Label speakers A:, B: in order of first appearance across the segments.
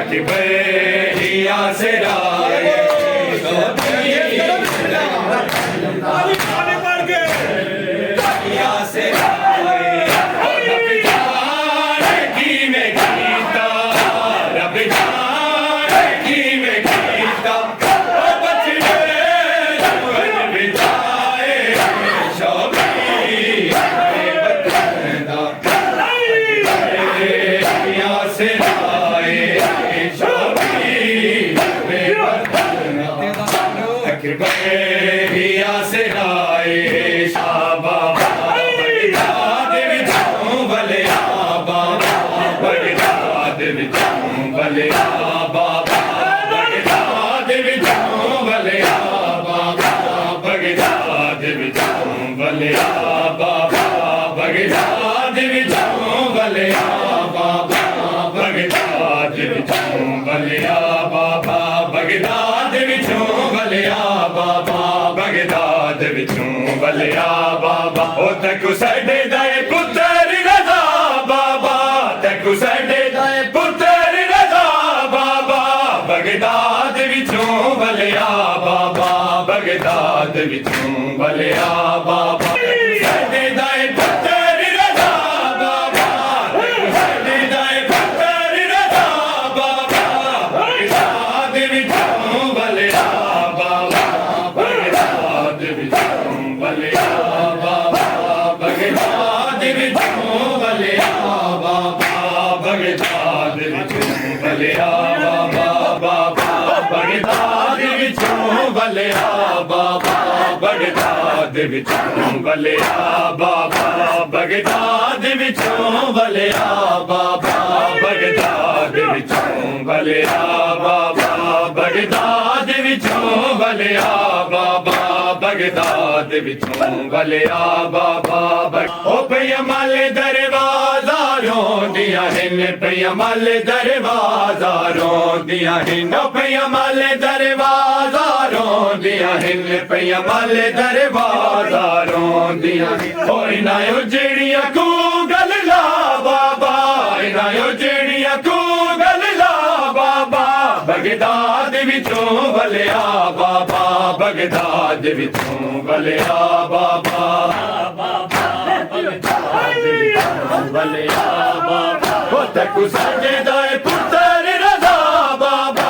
A: अकबरिया से राय अकबरिया से राय शाबा बगदाद विचों भलिया बाबा बगदाद विचों भलिया बाबा बगदाद विचों भलिया बाबा बगदाद विचों भलिया बाबा बगदाद विचों भलिया बाबा बगदाद विचों भलिया बाबा बगदाद विचों भलिया बाबा बगदाद विचों भलिया बाबा ओ तकु साडे दाए पुत्तर रज़ा बाबा तकु साडे दाए पुत्तर रज़ा बाबा बगदाद विचों भलिया बाबा बगदाद विचों भलिया बाबा साडे दाए पुत्तर रज़ा बाबा तकु साडे दाए पुत्तर रज़ा बाबा बगदाद विचों भलिया बाबा बगदाद विचों भलिया बाबा बगदाद विचों भलिया बाबा बगदाद विचों भलिया बाबा बाबा बगदाद विचों भलिया बाबा बगदाद विचों भलिया बाबा बगदाद विचों भलिया बाबा बगदाद विचों भलिया बाबा बगदाद विचों भलिया बाबा बगदाद विचों भलिया बाबा ओ पयमल दरवाजा रोंदियां हिन पयमल दरवाजा रोंदियां हिन ओ पयमल दरवाजा रोंदियां हिन पयमल दरवाजा रोंदियां ओ इना उजड़ियां को गल ला बाबा इना उजड़ियां को गल ला बाबा बगदाद विचों भलिया बाबा बगदाद विचों भलिया बाबा भलिया बाबा ओ तकु साडे दाए पुत्तर रज़ा बाबा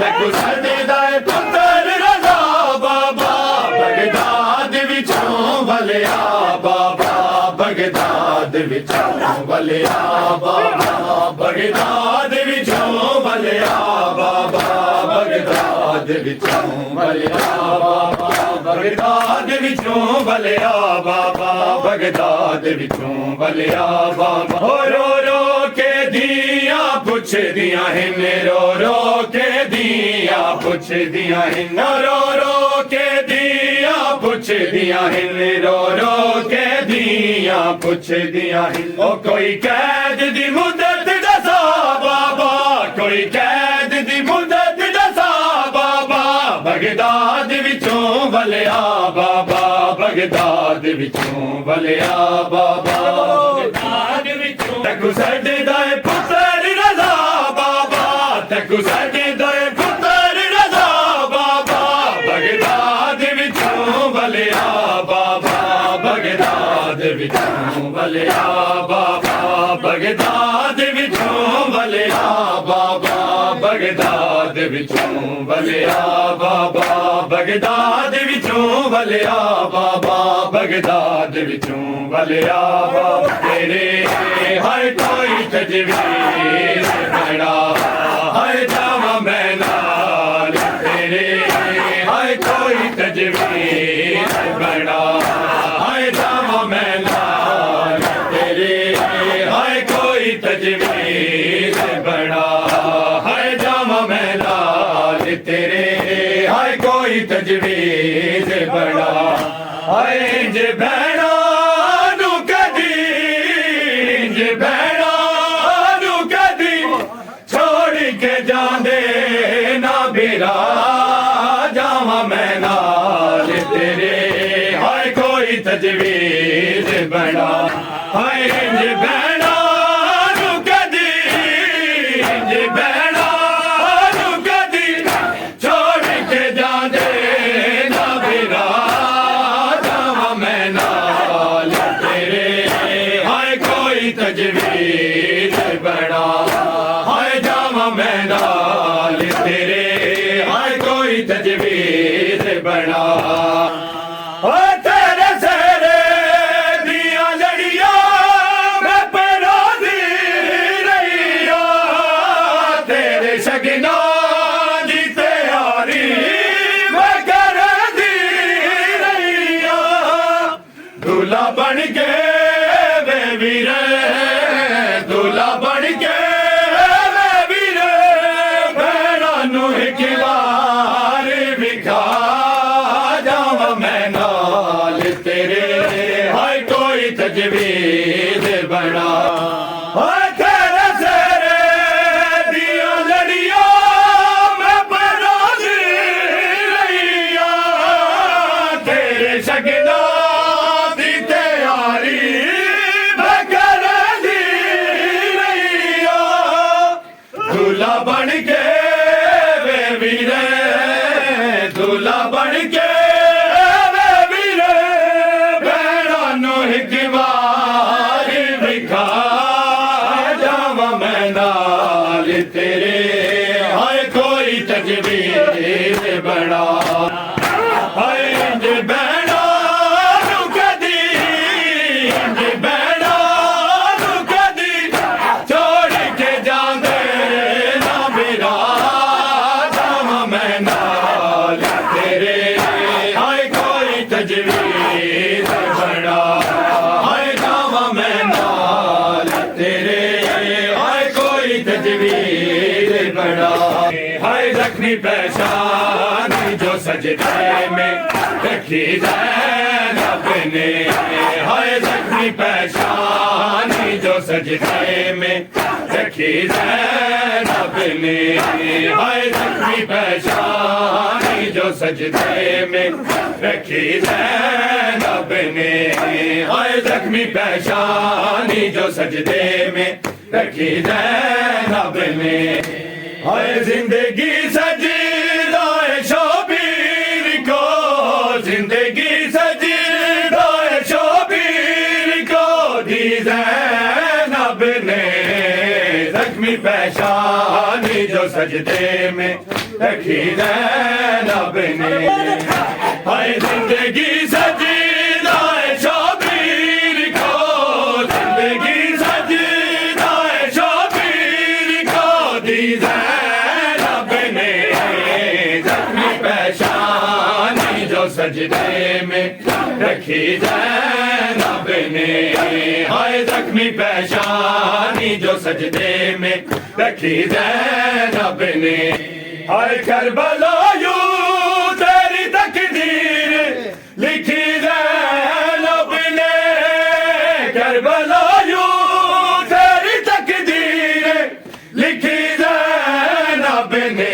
A: तकु साडे दाए पुत्तर रज़ा बाबा बगदाद विचों भलिया बाबा बगदाद विचों भलिया बाबा बगदाद विचों भलिया बाबा बगदाद विचों भलिया बाबा बगदाद विचों भलिया बाबा बगदाद विचों भलिया बाबा रो के दिया पुछ दिया हिन रो के दिया पुछ दिया हिन रो के दिया पुछ दिया हिन रो के दिया पुछ दिया हिन ओ कोई कैद दी मुद्दत दसा बाबा कोई कैद दी मुद्दत दसा बाबा बगदाद विचों भलिया बाबा बगदाद विचों भलिया बाबा बगदाद विचों तकु साडे दाए पुत्तर रज़ा बाबा तकु साडे दाए पुत्तर रज़ा बाबा बगदाद विचों भलिया बाबा बगदाद विचों भलिया बाबा बगदाद विचों भलिया बाबा बगदाद विचों भलिया बाबा बगदाद विचों भलिया बाबा बगदाद विचों भलिया बाबा तेरे हर कोई तजवीज़ बड़ा हर जावा मैं नाल तेरे हर कोई तजवीज़ बड़ा हर जावा मैं नाल तेरे हर कोई तजवीज़ बड़ा हर जावा मैं नाल तेरे हर कोई तजवीज़ बड़ा हाय जे भैणा नू कदी जे भैणा नू कदी छोड़ के जांदे ना बेरा जावा मैं नाल तेरे हाय कोई तजवीज़ बना हाय जे भैणा नू कदी जे भैणा बना ओ तेरे सेरे दिया लड़िया मैं पैरा दी रही तेरे शगना दी तैयारी मैं कर दी रही दूल्हा बन के वे वीरे दूल्हा बन के वे वीरे भैणा नू एक बार विखा जावा मैं नाल तेरे हाय कोई तजवीज बना हाय तेरे सेरे दिया लड़िया मैं पैरा दी रही तेरे शगना दी तैयारी मैं कर दी रही दूल्हा बन के वे वीरे दूल्हा बन के वे वीरे भैणा नू एक बार विखा जावा मैं नाल तेरे हाय कोई तजवीज बना हाय इंज भैणा नू कदी इंज भैणा नू कदी छोड़ के जांदे ना मेरा जावा मैं नाल तेरे हाय कोई तजवीज बना हाय जावा मैं नाल तेरे हाय कोई तजवीज बना हाय जख्मी पहचान जो सजदे में रखी ज़ैनब ने हाय जख्मी पहचान जो सजदे में रखी ज़ैनब ने हाय जख्मी पहचान जो सजदे में रखी ज़ैनब ने हाय जख्मी पहचान जो सजदे में रखी ज़ैनब ने हाय जिंदगी सजी दाए शोबीर को जिंदगी सजी दाए शोबीर को दी ज़ैनब ने जख्मी पहचानी जो सजदे में रखी ज़ैनब ने हाय जिंदगी सजी दाए शोबीर को जिंदगी सजी दाए शोबीर को दी ज़ैनब ने जख्मी पहचानी जो सजदे में रखी ज़ैनब ने हाय जख्मी पहचानी जो सजदे में रखी ज़ैनब ने हाय करबला यूं तेरी तकदीर लिखी ज़ैनब ने करबला यूं तेरी तकदीर लिखी ज़ैनब ने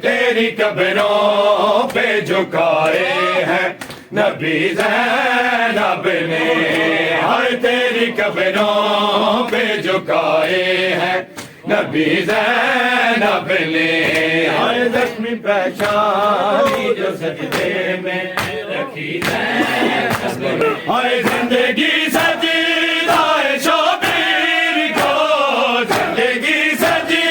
A: तेरी कब्रों पे झुकाए हैं नबी ज़ैनब ने हाय तेरी कब्रों पे झुकाए हैं नबी ज़ैनब ने हाय जख्मी पहचानी जो सजदे में रखी ज़ैनब ने हाय जिंदगी सजी दाए शोबीर को जिंदगी सजी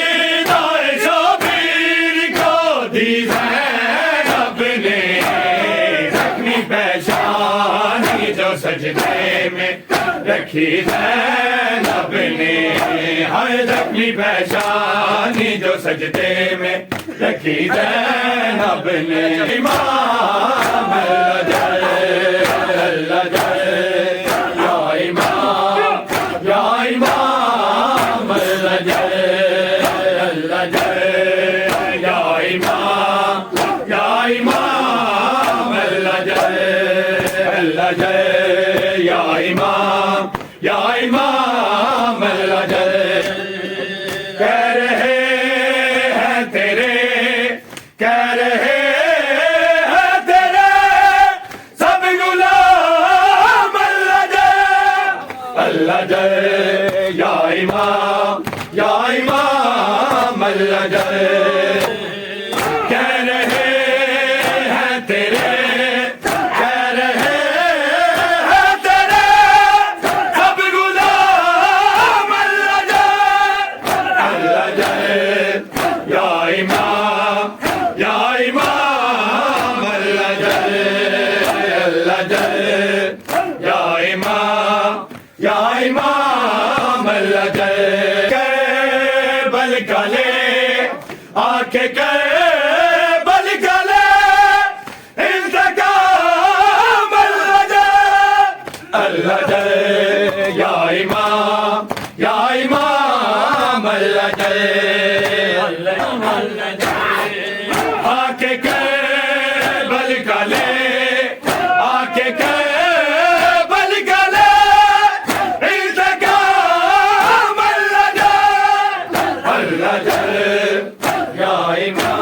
A: दाए शोबीर को दी ज़ैनब ने जख्मी पहचानी जो सजदे में रखी ज़ैनब ने हाय जख्मी पहचानी जो सजदे में रखी ज़ैनब ने इमाम अल्लाह जय या इमाम अल्लाह जय या इमाम अल्लाह जय या इमाम अल्लाह जय कह रहे हैं तेरे कह रहे हैं तेरे सब गुलाम अल्लाह जय या इमाम अल्लाह जय कह रहे हैं तेरे गले आके बल गले इंतकाम अल्लाह जल या इमाम अल्लाह जल आके बल गले आके बल गले इंतकाम अल्लाह जल या इमाम